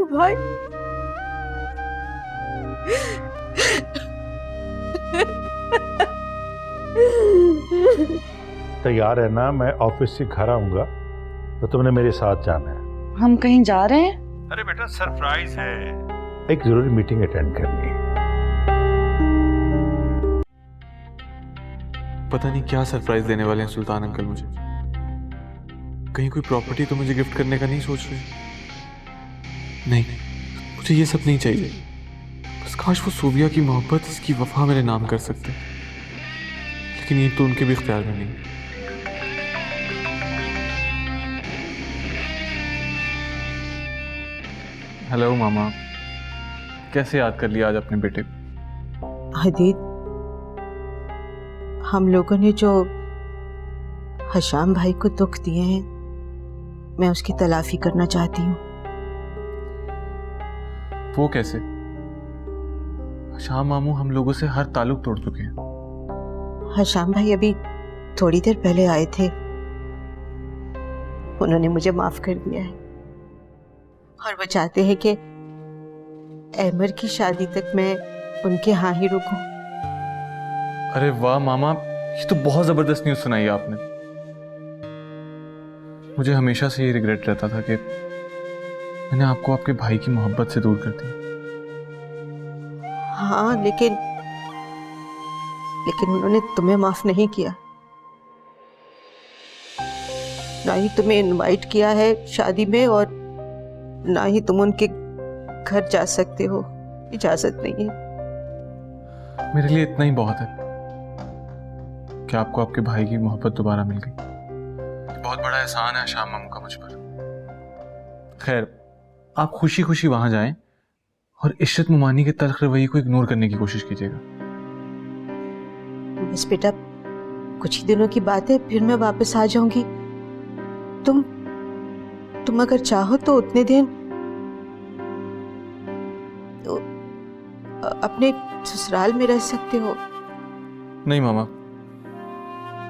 मामू भाई। तैयार है ना? मैं ऑफिस से घर आऊंगा तो तुमने मेरे साथ जाना है। हम कहीं जा रहे हैं? अरे बेटा सरप्राइज है, एक जरूरी मीटिंग अटेंड करनी है। पता नहीं क्या सरप्राइज देने वाले हैं सुल्तान अंकल मुझे। कहीं कोई प्रॉपर्टी तो मुझे गिफ्ट करने का नहीं सोच रहे? नहीं, मुझे ये सब नहीं चाहिए। बस काश वो सूबिया की मोहब्बत, इसकी वफा मेरे नाम कर सकते, लेकिन ये तो उनके भी इख्तियार में नहीं। हेलो मामा, कैसे याद कर लिया आज अपने बेटे को? हदीद, हम लोगों ने जो हशाम भाई को दुख दिए हैं, मैं उसकी तलाफी करना चाहती हूँ। वो कैसे? शाम मामू हम लोगों से हर ताल्लुक तोड़ चुके हैं। हशाम भाई अभी थोड़ी देर पहले आए थे, उन्होंने मुझे माफ कर दिया है और वो चाहते हैं कि अहमर की शादी तक मैं उनके यहाँ ही रुकूं। अरे वाह मामा, ये तो बहुत जबरदस्त न्यूज़ सुनाई आपने। मुझे हमेशा से ये रिग्रेट रहता था कि मैंने आपको आपके भाई की मोहब्बत से दूर कर दिया। हाँ, लेकिन उन्होंने तुम्हें माफ नहीं किया, ना ही तुम्हें इनवाइट किया है शादी में, और ना ही तुम उनके घर जा सकते हो, इजाजत नहीं है। मेरे लिए इतना ही बहुत है कि आपको आपके भाई की मोहब्बत दोबारा मिल गई। बहुत बड़ा एहसान है शाम मामू का मुझ पर। खैर, आप खुशी खुशी वहां जाएं और इशरत मुमानी के तल्ख रवैये को इग्नोर करने की कोशिश कीजिएगा। बस बेटा, कुछ ही दिनों की बात है, फिर मैं वापस आ जाऊंगी। तुम अगर चाहो तो उतने दिन तो अपने ससुराल में रह सकते हो। नहीं मामा,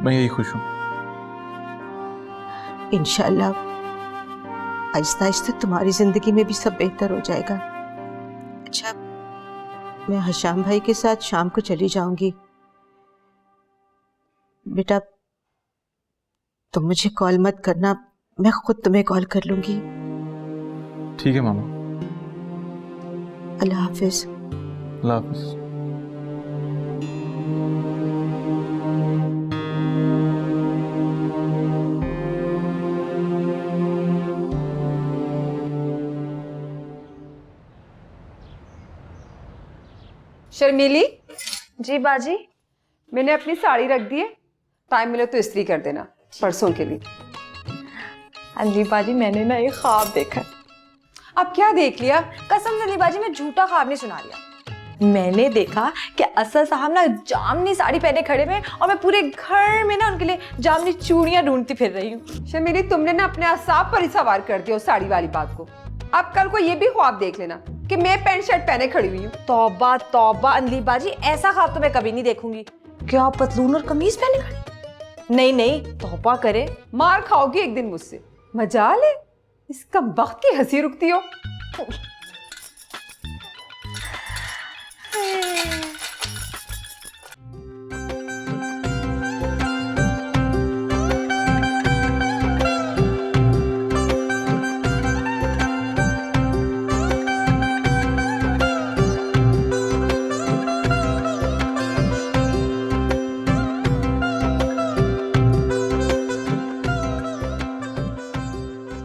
मैं यही खुश हूं। इंशाल्लाह आहिस्ता आहिस्ता तुम्हारी जिंदगी में भी सब बेहतर हो जाएगा। अच्छा, मैं हशाम भाई के साथ शाम को चली जाऊंगी। बेटा, तुम मुझे कॉल मत करना, मैं खुद तुम्हें कॉल कर लूंगी। ठीक है मामा। अल्लाह हाफिज। अल्लाह हाफिज। शर्मीली। जी बाजी। मैंने अपनी साड़ी रख दी है, टाइम मिले तो इस्त्री कर देना परसों के लिए। हाँ जी बाजी, मैंने ना एक ख्वाब देखा। अब क्या देख लिया? कसम से नहीं बाजी, मैं झूठा ख्वाब नहीं सुना रही। मैंने देखा कि असद साहब ना जामनी साड़ी पहने खड़े हुए और मैं पूरे घर में ना उनके लिए जामनी चूड़ियां ढूंढती फिर रही हूँ। शर्मीली, तुमने ना अपने असाब पर ही सवार कर दिया उस साड़ी वाली बात को। अब कल को ये भी ख्वाब देख लेना कि मैं पैंट शर्ट पहने खड़ी हुई हूँ। तौबा तौबा अंजलि बाजी, ऐसा ख्वाब तो मैं कभी नहीं देखूंगी। क्या आप पतलून और कमीज पहने खड़ी? नहीं नहीं, तौबा करे। मार खाओगी एक दिन मुझसे। मजाल है, इसका वक्त की हंसी रुकती हो।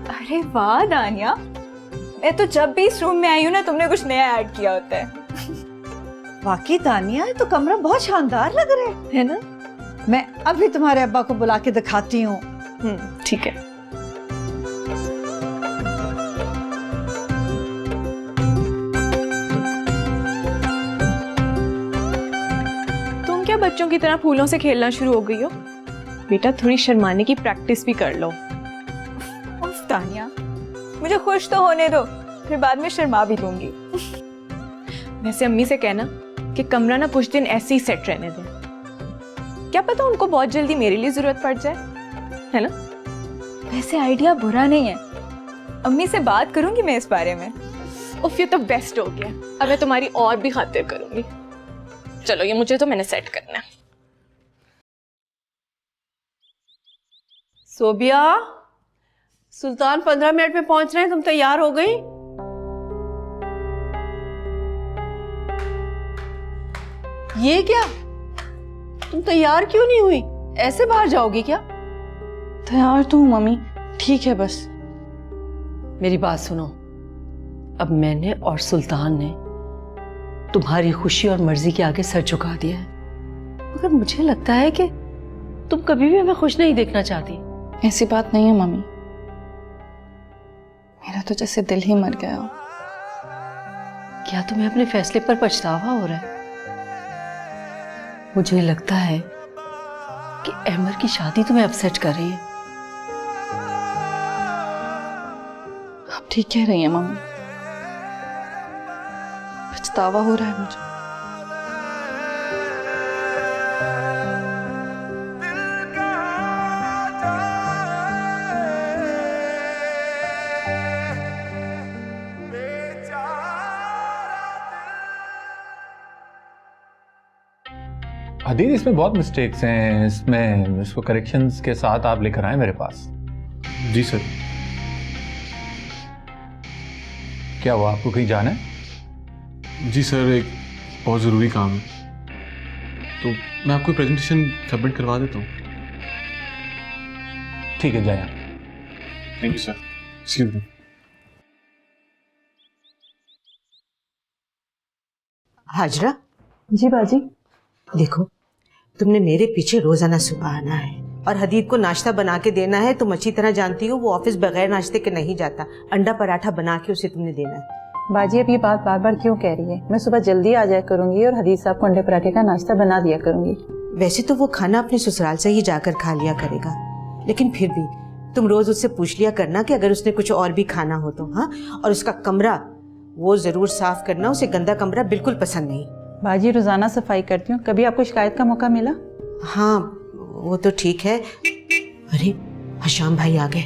अरे वाह दानिया, मैं तो जब भी इस रूम में आई हूँ ना, तुमने कुछ नया ऐड किया होता है। वाकई तानिया, ये तो कमरा बहुत शानदार लग रहा है ना? मैं अभी तुम्हारे अब्बा को बुला के दिखाती हूँ। ठीक है। तुम क्या बच्चों की तरह फूलों से खेलना शुरू हो गई हो? बेटा, थोड़ी शर्माने की प्रैक्टिस भी कर लो। उफ तानिया, मुझे खुश तो होने दो, फिर बाद में शर्मा भी लूंगी। वैसे अम्मी से कहना कि कमरा ना कुछ दिन ऐसे ही सेट रहने दें, क्या पता उनको बहुत जल्दी मेरे लिए जरूरत पड़ जाए, है ना? वैसे आइडिया बुरा नहीं है, अम्मी से बात करूंगी मैं इस बारे में। उफ ये तो बेस्ट हो गया। अब मैं तुम्हारी और भी खातिर करूंगी। चलो ये मुझे तो मैंने सेट करना है। सोबिया, सुल्तान 15 मिनट में पहुंच रहे हैं, तुम तैयार हो गई? ये क्या, तुम तैयार क्यों नहीं हुई? ऐसे बाहर जाओगी क्या? तैयार तो हूँ मम्मी, ठीक है बस। मेरी बात सुनो, अब मैंने और सुल्तान ने तुम्हारी खुशी और मर्जी के आगे सर झुका दिया है, मगर मुझे लगता है कि तुम कभी भी हमें खुश नहीं देखना चाहती। ऐसी बात नहीं है मम्मी, मेरा तो जैसे दिल ही मर गया हो। क्या तुम्हें अपने फैसले पर पछतावा हो रहा है? मुझे लगता है कि अहमर की शादी तुम्हें अपसेट कर रही है। आप ठीक कह रही हैं मम्मी, पछतावा हो रहा है मुझे। अदील, इसमें बहुत मिस्टेक्स हैं, इसमें इसको करेक्शंस के साथ आप लेकर आए मेरे पास। जी सर। क्या हुआ, आपको कहीं जाना है? जी सर, एक बहुत ज़रूरी काम है, तो मैं आपको प्रेजेंटेशन सबमिट करवा देता हूँ। ठीक है, जाए। Thank you sir. Excuse me. Hazra, ji बाजी। देखो तुमने मेरे पीछे रोजाना सुबह आना है और हदीद को नाश्ता बना के देना है। तुम अच्छी तरह जानती हो वो ऑफिस बगैर नाश्ते के नहीं जाता। अंडा पराठा बना के उसे तुमने देना है। बाजी अब ये बात बार बार क्यों कह रही है? मैं सुबह जल्दी आ जाया करूंगी और हदीद साहब को अंडे पराठे का नाश्ता बना दिया करूंगी। वैसे तो वो खाना अपने ससुराल से ही जाकर खा लिया करेगा, लेकिन फिर भी तुम रोज उससे पूछ लिया करना कि अगर उसने कुछ और भी खाना हो तो। हाँ, और उसका कमरा वो जरूर साफ करना, उसे गंदा कमरा बिल्कुल पसंद नहीं। बाजी रोजाना सफाई करती हूँ, कभी आपको शिकायत का मौका मिला? हाँ वो तो ठीक है। अरे हशाम भाई आ गए।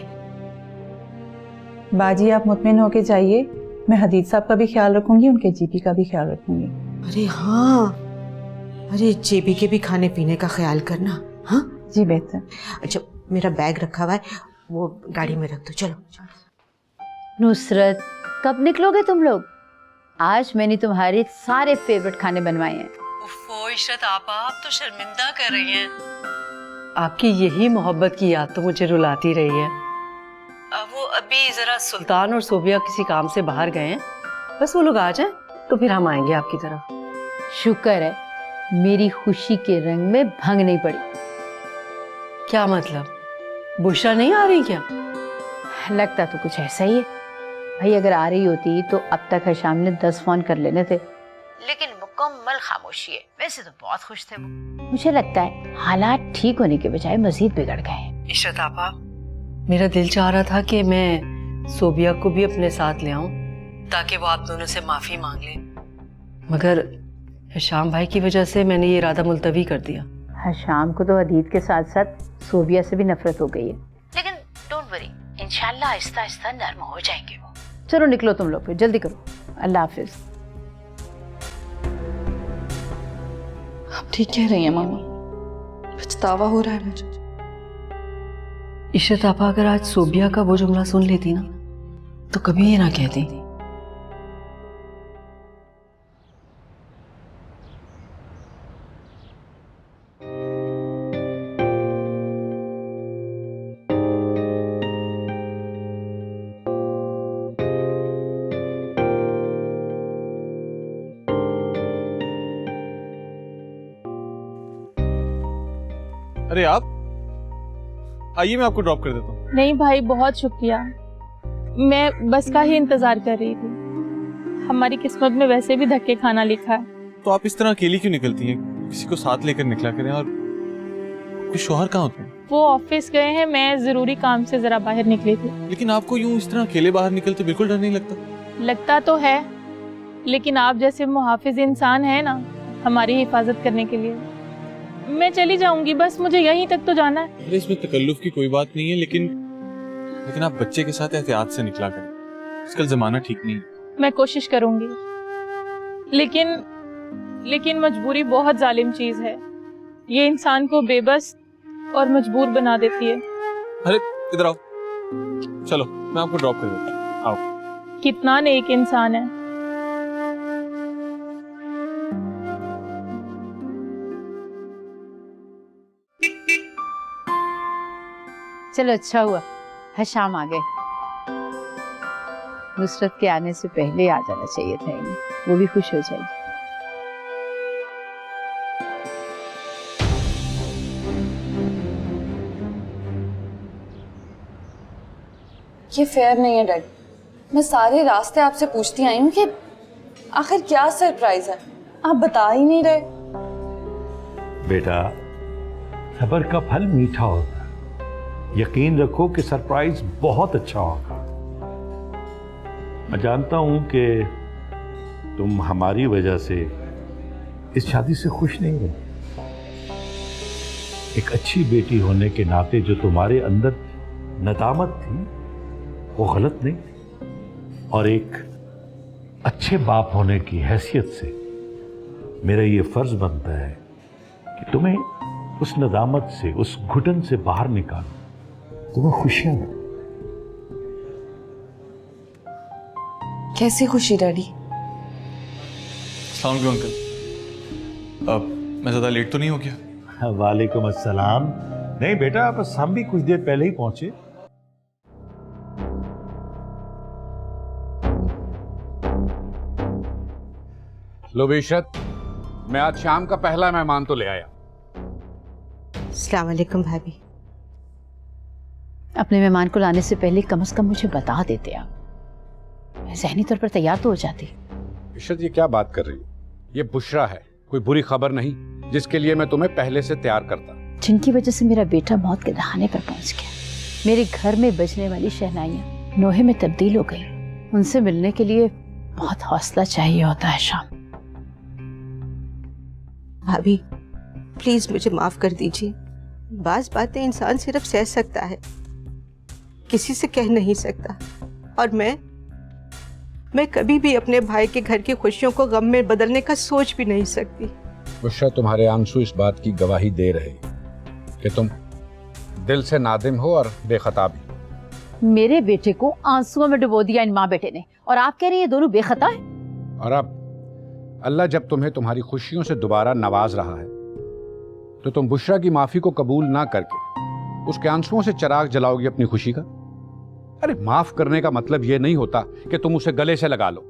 बाजी आप मुतमिन होके जाइए, मैं हदीद साहब का भी ख्याल रखूंगी, उनके जीपी का भी ख्याल रखूंगी। अरे हाँ, अरे जेबी के भी खाने पीने का ख्याल करना। हाँ जी बेहतर। अच्छा, मेरा बैग रखा हुआ है, वो गाड़ी में रख दो। चलो। नुसरत, कब निकलोगे तुम लोग? आज मैंने तुम्हारे सारे फेवरेट खाने बनवाए हैं। उफ़ो इशरत आपा, आप तो शर्मिंदा कर रही हैं। आपकी यही मोहब्बत की याद तो मुझे रुलाती रही है। वो अभी जरा सुल्तान और सोबिया किसी काम से बाहर गए हैं, बस वो लोग आ जाएं तो फिर हम आएंगे आपकी तरफ। शुक्र है मेरी खुशी के रंग में भंग नहीं पड़ी। क्या मतलब, बुशरा नहीं आ रही क्या? लगता तो कुछ ऐसा ही है। भाई अगर आ रही होती तो अब तक हशाम ने 10 फोन कर लेने थे, लेकिन मुकम्मल खामोशी है। वैसे तो बहुत खुश थे वो। मुझे लगता है हालात ठीक होने के बजाय मजीद बिगड़ गए। इशरत आपा, मेरा दिल चाह रहा था कि मैं सोबिया को भी अपने साथ ले आऊं ताकि वो आप दोनों से माफी मांग ले, मगर हशाम भाई की वजह से मैंने ये इरादा मुलतवी कर दिया। हशाम को तो हदीद के साथ साथ सोबिया से भी नफरत हो गई है, लेकिन डोंट वरी, इंशाल्लाह आहिस्ता आहिस्ता नर्म हो जाएंगे वो। चलो निकलो तुम लोग, फिर जल्दी करो। अल्लाह हाफिज। आप ठीक कह रही हैं मम्मी, पछतावा हो रहा है मुझे। इशरत आपा, अगर आज सोबिया का वो जुमला सुन लेती ना तो कभी ये ना कहती। अरे आप आइए, मैं आपको ड्रॉप कर देता हूँ। नहीं भाई, बहुत शुक्रिया, मैं बस का ही इंतजार कर रही थी। हमारी किस्मत में वैसे भी धक्के खाना लिखा है। तो आप इस तरह अकेली क्यों निकलती हैं? किसी को साथ लेकर निकला करें। और कुछ शौहर कहाँ होते हैं? वो ऑफिस गए हैं, मैं जरूरी काम से जरा बाहर निकली थी। लेकिन आपको यूं इस तरह अकेले बाहर निकलते बिल्कुल डर नहीं लगता? लगता तो है, लेकिन आप जैसे मुहाफिज इंसान है ना हमारी हिफाजत करने के लिए। मैं चली जाऊंगी, बस मुझे यहीं तक तो जाना है। अरे इसमें तकल्लुफ की कोई बात नहीं है, लेकिन आप बच्चे के साथ एहतियात से निकला करें। आजकल जमाना ठीक नहीं है। मैं कोशिश करूंगी, लेकिन मजबूरी बहुत जालिम चीज है। ये इंसान को बेबस और मजबूर बना देती है। अरे इधर आओ, चलो मैं आपको ड्रॉप कर देता हूँ, आओ। कितना नेक इंसान है। चलो अच्छा हुआ शाम आ गए। नुसरत के आने से पहले आ जाना चाहिए था इन्हें, वो भी खुश हो जाएगी। ये फेयर नहीं है डैड। मैं सारे रास्ते आपसे पूछती आई हूँ कि आखिर क्या सरप्राइज है, आप बता ही नहीं रहे। बेटा, सब्र का फल मीठा होता है। यकीन रखो कि सरप्राइज बहुत अच्छा होगा। मैं जानता हूं कि तुम हमारी वजह से इस शादी से खुश नहीं हो। एक अच्छी बेटी होने के नाते जो तुम्हारे अंदर नदामत थी वो गलत नहीं थी, और एक अच्छे बाप होने की हैसियत से मेरा ये फर्ज बनता है कि तुम्हें उस नदामत से, उस घुटन से बाहर निकालो, तुम्हें खुशियां दो। कैसी खुशी डैडी? अस्सलाम वालेकुम अंकल, अब मैं ज़्यादा लेट तो नहीं हो गया? वालेकुम अस्सलाम। नहीं बेटा, बस हम भी कुछ देर पहले ही पहुंचे। लो बेशरत, मैं आज शाम का पहला मेहमान तो ले आया। अस्सलाम वालेकुम भाभी। अपने मेहमान को लाने से पहले कम से कम मुझे बता देते आप, मैं ज़हनी तौर पर तैयार तो हो जाती। बेशरत, ये क्या बात कर रही हो? ये बुशरा है, कोई बुरी खबर नहीं जिसके लिए मैं तुम्हें पहले से तैयार करता। जिनकी वजह से मेरा बेटा मौत के दहाने पर पहुंच गया। मेरे घर में बजने वाली शहनाइयां नोहे में तब्दील हो गई। उनसे मिलने के लिए बहुत हौसला चाहिए होता है शाम। भाभी प्लीज मुझे माफ कर दीजिए। बाज बातें इंसान सिर्फ सह सकता है, किसी से कह नहीं सकता। और मैं कभी भी अपने भाई के घर की खुशियों को गम में बदलने का सोच भी नहीं सकती। बुशरा, तुम्हारे आंसू इस बात की गवाही दे रहे कि तुम दिल से नादिम हो और बेखता भी। मेरे बेटे को आंसुओं में डुबो दिया इन माँ बेटे ने, और आप कह रही हैं ये दोनों बेखता है। और अब अल्लाह जब तुम्हें तुम्हारी खुशियों से दोबारा नवाज रहा है तो तुम बुशरा की माफी को कबूल ना करके उसके आंसुओं से चिराग जलाओगी अपनी खुशी का। अरे माफ करने का मतलब यह नहीं होता कि तुम उसे गले से लगा लो,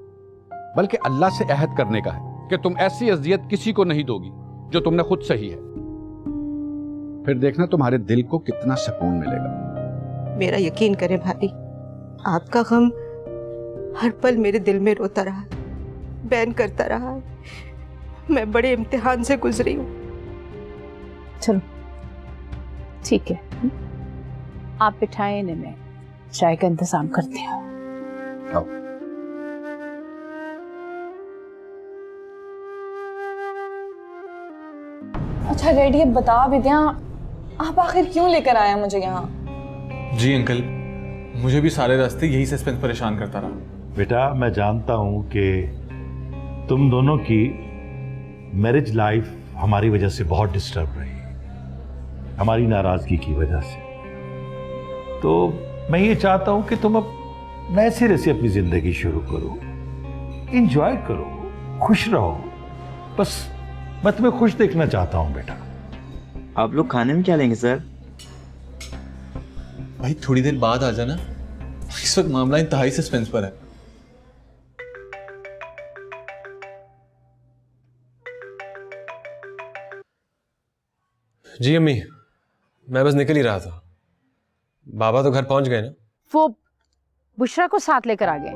बल्कि अल्लाह से अहद करने का है कि तुम ऐसी अजियत किसी को नहीं दोगी जो तुमने खुद सही है। फिर देखना तुम्हारे दिल को कितना सुकून मिलेगा। मेरा यकीन करें भाभी, आपका गम हर पल मेरे दिल में रोता रहा, बैन करता रहा है। मैं बड़े इम्तिहान से गुजरी हूँ। चलो ठीक है, आप बिठाएं इन्हें, मैं चाय का इंतजाम करती हूँ। अच्छा डैडी, अब बता भी दें, आप आखिर क्यों लेकर आए मुझे यहाँ? जी अंकल, मुझे भी सारे रास्ते यही सस्पेंस परेशान करता रहा। बेटा, मैं जानता हूं कि तुम दोनों की मैरिज लाइफ हमारी वजह से बहुत डिस्टर्ब रही, हमारी नाराजगी की वजह से। तो मैं ये चाहता हूं कि तुम अब नए सिरे से अपनी जिंदगी शुरू करो, एंजॉय करो, खुश रहो। बस मैं तुम्हें खुश देखना चाहता हूं बेटा। आप लोग खाने में क्या लेंगे सर? भाई थोड़ी देर बाद आ जाना, इस वक्त मामला इंतहाई सस्पेंस पर है। जी अम्मी, मैं बस निकल ही रहा था। बाबा तो घर पहुंच गए ना? वो बुशरा को साथ लेकर आ गए।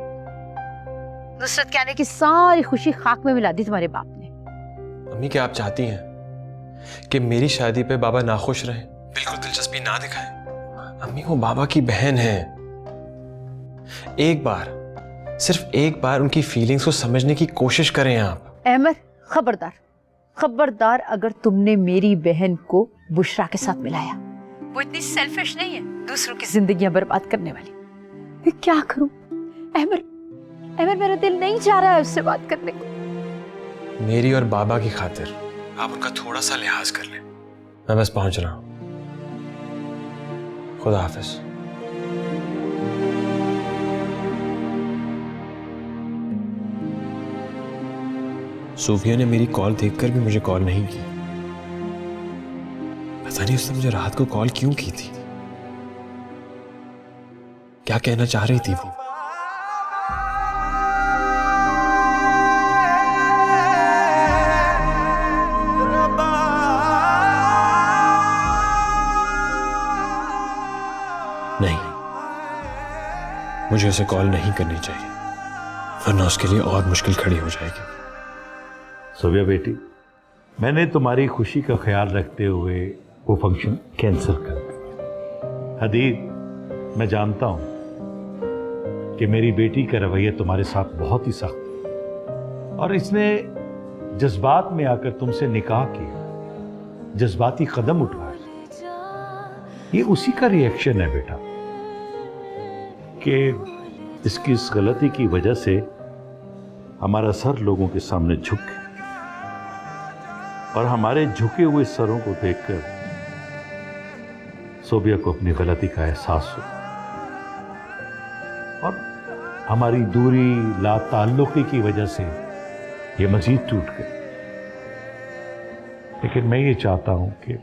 नुसरत के आने की सारी खुशी खाक में मिला दी तुम्हारे बाप ने। अम्मी, क्या आप चाहती हैं कि मेरी शादी पे बाबा नाखुश रहे, बिल्कुल दिलचस्पी ना दिखाएं? अम्मी, वो बाबा की बहन है। एक बार, सिर्फ एक बार उनकी फीलिंग्स को समझने की कोशिश करें आप। अहमद, खबरदार खबरदार, अगर तुमने मेरी बहन को बुशरा के साथ मिलाया। वो इतनी सेल्फिश नहीं है दूसरों की जिंदगियां बर्बाद करने वाली। मैं क्या करूं अहमद, अमर मेरा दिल नहीं चाह रहा है उससे बात करने को। मेरी और बाबा की खातिर आप उनका थोड़ा सा लिहाज कर लें। मैं बस पहुंच रहा हूं। खुदा हाफिज। सूफिया ने मेरी कॉल देखकर भी मुझे कॉल नहीं की। पता नहीं उसने मुझे रात को कॉल क्यों की थी। क्या कहना चाह रही थी वो? नहीं, मुझे उसे कॉल नहीं करनी चाहिए, वरना उसके लिए और मुश्किल खड़ी हो जाएगी। सोबिया बेटी, मैंने तुम्हारी खुशी का ख्याल रखते हुए वो फंक्शन कैंसिल कर दिया। हदीद, मैं जानता हूं कि मेरी बेटी का रवैया तुम्हारे साथ बहुत ही सख्त है और इसने जज्बात में आकर तुमसे निकाह किया, जज्बाती कदम उठाए। ये उसी का रिएक्शन है बेटा कि इसकी इस गलती की वजह से हमारा सर लोगों के सामने झुक गया और हमारे झुके हुए सरों को देखकर सोबिया को अपनी गलती का एहसास हुआ और हमारी दूरी लाताल्लुकी की वजह से ये मजीद टूट गई। लेकिन मैं ये चाहता हूं कि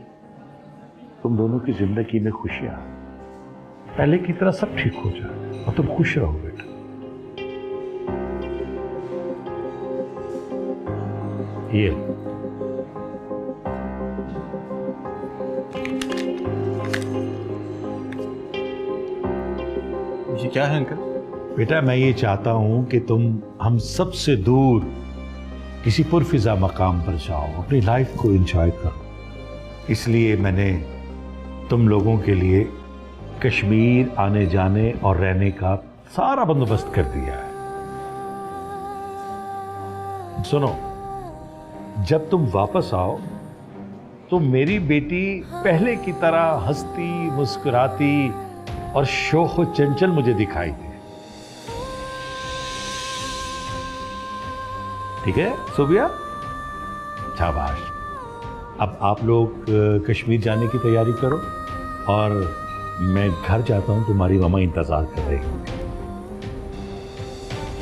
तुम दोनों की जिंदगी में खुशियां पहले की तरह सब ठीक हो जाए और तुम खुश रहो बेटा। ये क्या है अंकल? बेटा, मैं ये चाहता हूं कि तुम हम सबसे दूर किसी पुरफिजा मकाम पर जाओ, अपनी लाइफ को एंजॉय करो। इसलिए मैंने तुम लोगों के लिए कश्मीर आने जाने और रहने का सारा बंदोबस्त कर दिया है। सुनो, जब तुम वापस आओ तो मेरी बेटी पहले की तरह हंसती मुस्कुराती और शोख व चंचल मुझे दिखाई दे। ठीक है सोबिया? शाबाश। अब आप लोग कश्मीर जाने की तैयारी करो और मैं घर जाता हूं, तुम्हारी मामा इंतजार कर रही है।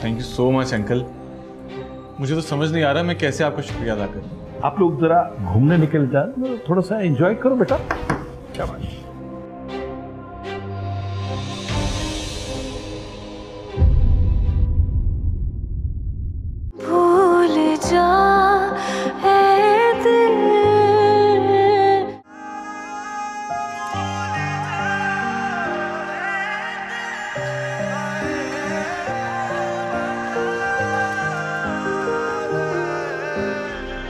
Thank you so much uncle. मुझे तो समझ नहीं आ रहा मैं कैसे आपका शुक्रिया अदा करूं। आप लोग जरा घूमने निकल जाए, थोड़ा सा एंजॉय करो बेटा। शाबाश।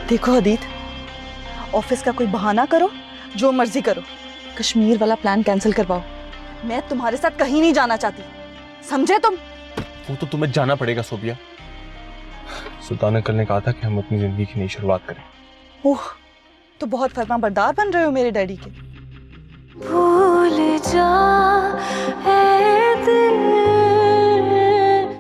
देखो हदीद, ऑफिस का कोई बहाना करो, जो मर्जी करो, कश्मीर वाला प्लान कैंसिल करवाओ। मैं तुम्हारे साथ कहीं नहीं जाना चाहती, समझे तुम? वो तो तुम्हें जाना पड़ेगा सोबिया। सुल्तान अंकल ने कहा था कि हम अपनी जिंदगी की नई शुरुआत करें। ओह, तो बहुत फर्मा बरदार बन रहे हो मेरे डैडी के। भूल जा ए दिल